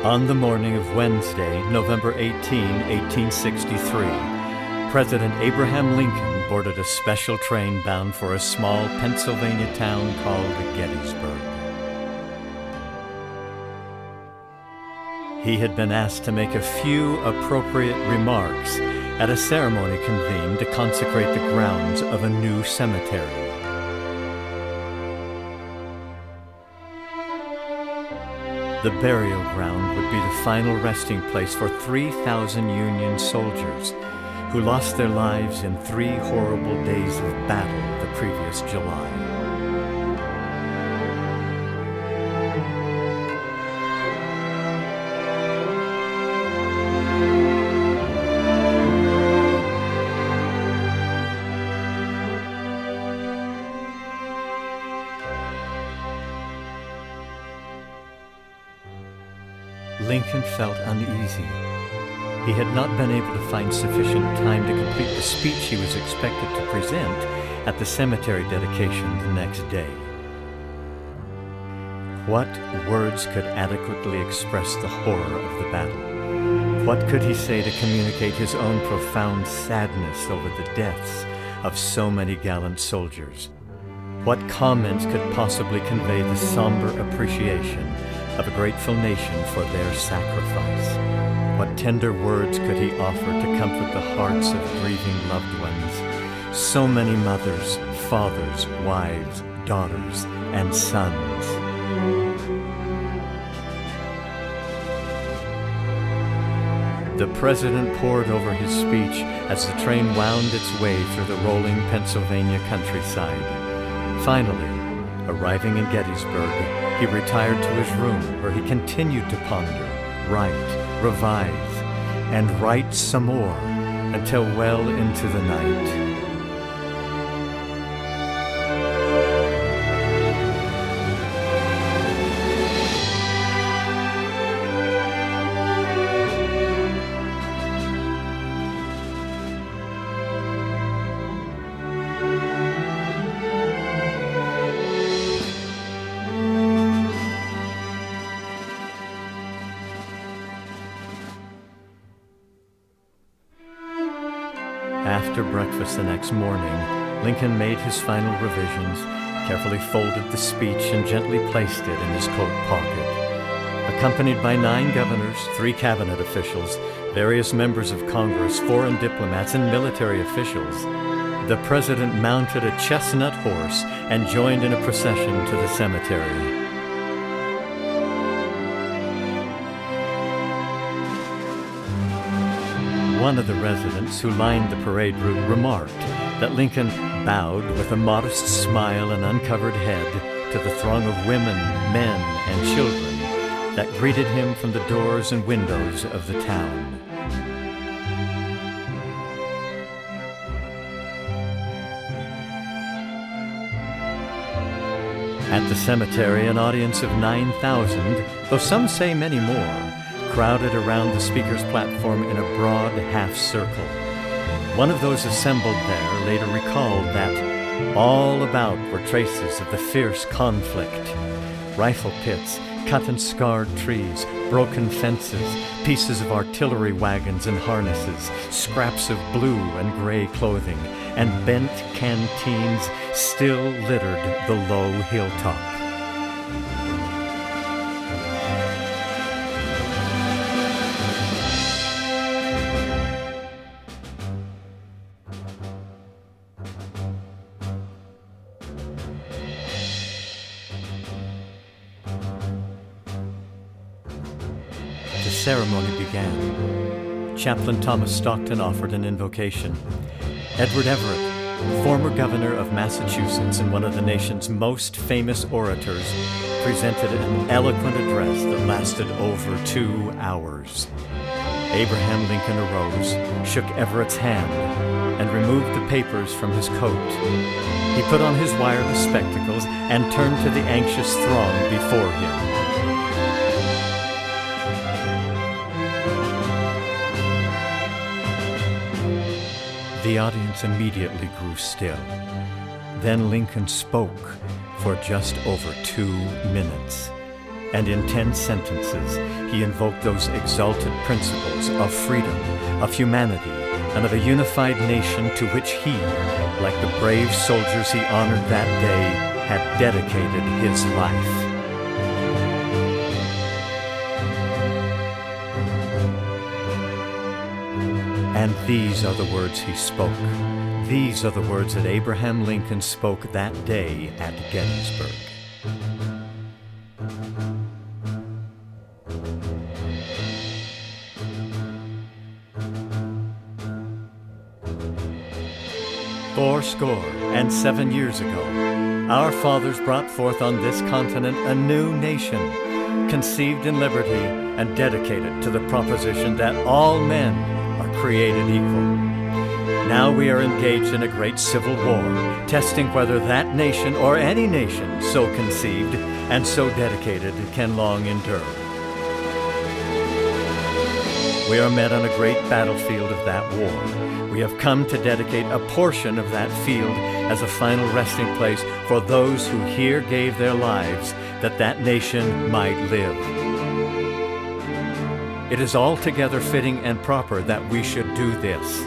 On the morning of Wednesday, November 18, 1863, President Abraham Lincoln boarded a special train bound for a small Pennsylvania town called Gettysburg. He had been asked to make a few appropriate remarks at a ceremony convened to consecrate the grounds of a new cemetery. The burial ground would be the final resting place for 3,000 Union soldiers who lost their lives in 3 horrible days of battle the previous July. Lincoln felt uneasy. He had not been able to find sufficient time to complete the speech he was expected to present at the cemetery dedication the next day. What words could adequately express the horror of the battle? What could he say to communicate his own profound sadness over the deaths of so many gallant soldiers? What comments could possibly convey the somber appreciation of a grateful nation for their sacrifice? What tender words could he offer to comfort the hearts of grieving loved ones? So many mothers, fathers, wives, daughters, and sons. The president pored over his speech as the train wound its way through the rolling Pennsylvania countryside. Finally, arriving in Gettysburg, he retired to his room where he continued to ponder, write, revise, and write some more until well into the night. After breakfast the next morning, Lincoln made his final revisions, carefully folded the speech, and gently placed it in his coat pocket. Accompanied by 9 governors, 3 cabinet officials, various members of Congress, foreign diplomats, and military officials, the president mounted a chestnut horse and joined in a procession to the cemetery. One of the residents who lined the parade route remarked that Lincoln bowed with a modest smile and uncovered head to the throng of women, men, and children that greeted him from the doors and windows of the town. At the cemetery, an audience of 9,000, though some say many more, crowded around the speaker's platform in a broad half-circle. One of those assembled there later recalled that all about were traces of the fierce conflict. Rifle pits, cut and scarred trees, broken fences, pieces of artillery wagons and harnesses, scraps of blue and gray clothing, and bent canteens still littered the low hilltop. The ceremony began. Chaplain Thomas Stockton offered an invocation. Edward Everett, former governor of Massachusetts and one of the nation's most famous orators, presented an eloquent address that lasted over 2 hours. Abraham Lincoln arose, shook Everett's hand, and removed the papers from his coat. He put on his wireless spectacles and turned to the anxious throng before him. The audience immediately grew still. Then Lincoln spoke for just over 2 minutes. and in 10 sentences he invoked those exalted principles of freedom, of humanity, and of a unified nation to which he, like the brave soldiers he honored that day, had dedicated his life. And these are the words he spoke. These are the words that Abraham Lincoln spoke that day at Gettysburg. Fourscore-and-7 years ago, our fathers brought forth on this continent a new nation, conceived in liberty and dedicated to the proposition that all men are created equal. Now we are engaged in a great civil war, testing whether that nation or any nation so conceived and so dedicated can long endure. We are met on a great battlefield of that war. We have come to dedicate a portion of that field as a final resting place for those who here gave their lives that that nation might live. It is altogether fitting and proper that we should do this.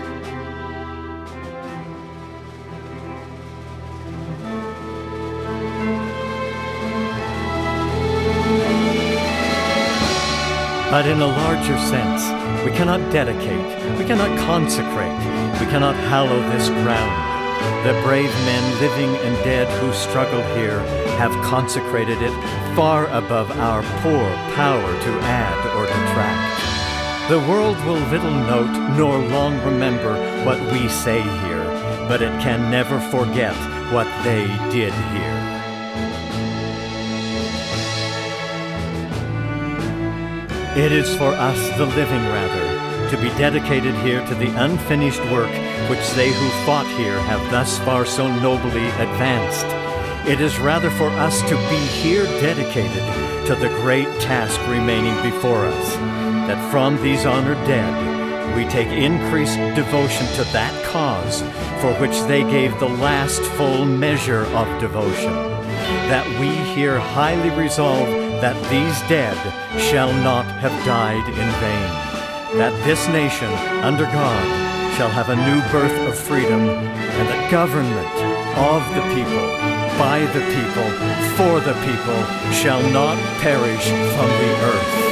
But in a larger sense, we cannot dedicate, we cannot consecrate, we cannot hallow this ground. The brave men, living and dead, who struggled here have consecrated it far above our poor power to add or detract. The world will little note nor long remember what we say here, but it can never forget what they did here. It is for us, the living rather, to be dedicated here to the unfinished work which they who fought here have thus far so nobly advanced. It is rather for us to be here dedicated to the great task remaining before us, that from these honored dead we take increased devotion to that cause for which they gave the last full measure of devotion, that we here highly resolve that these dead shall not have died in vain, that this nation, under God, shall have a new birth of freedom, and the government of the people, by the people, for the people, shall not perish from the earth.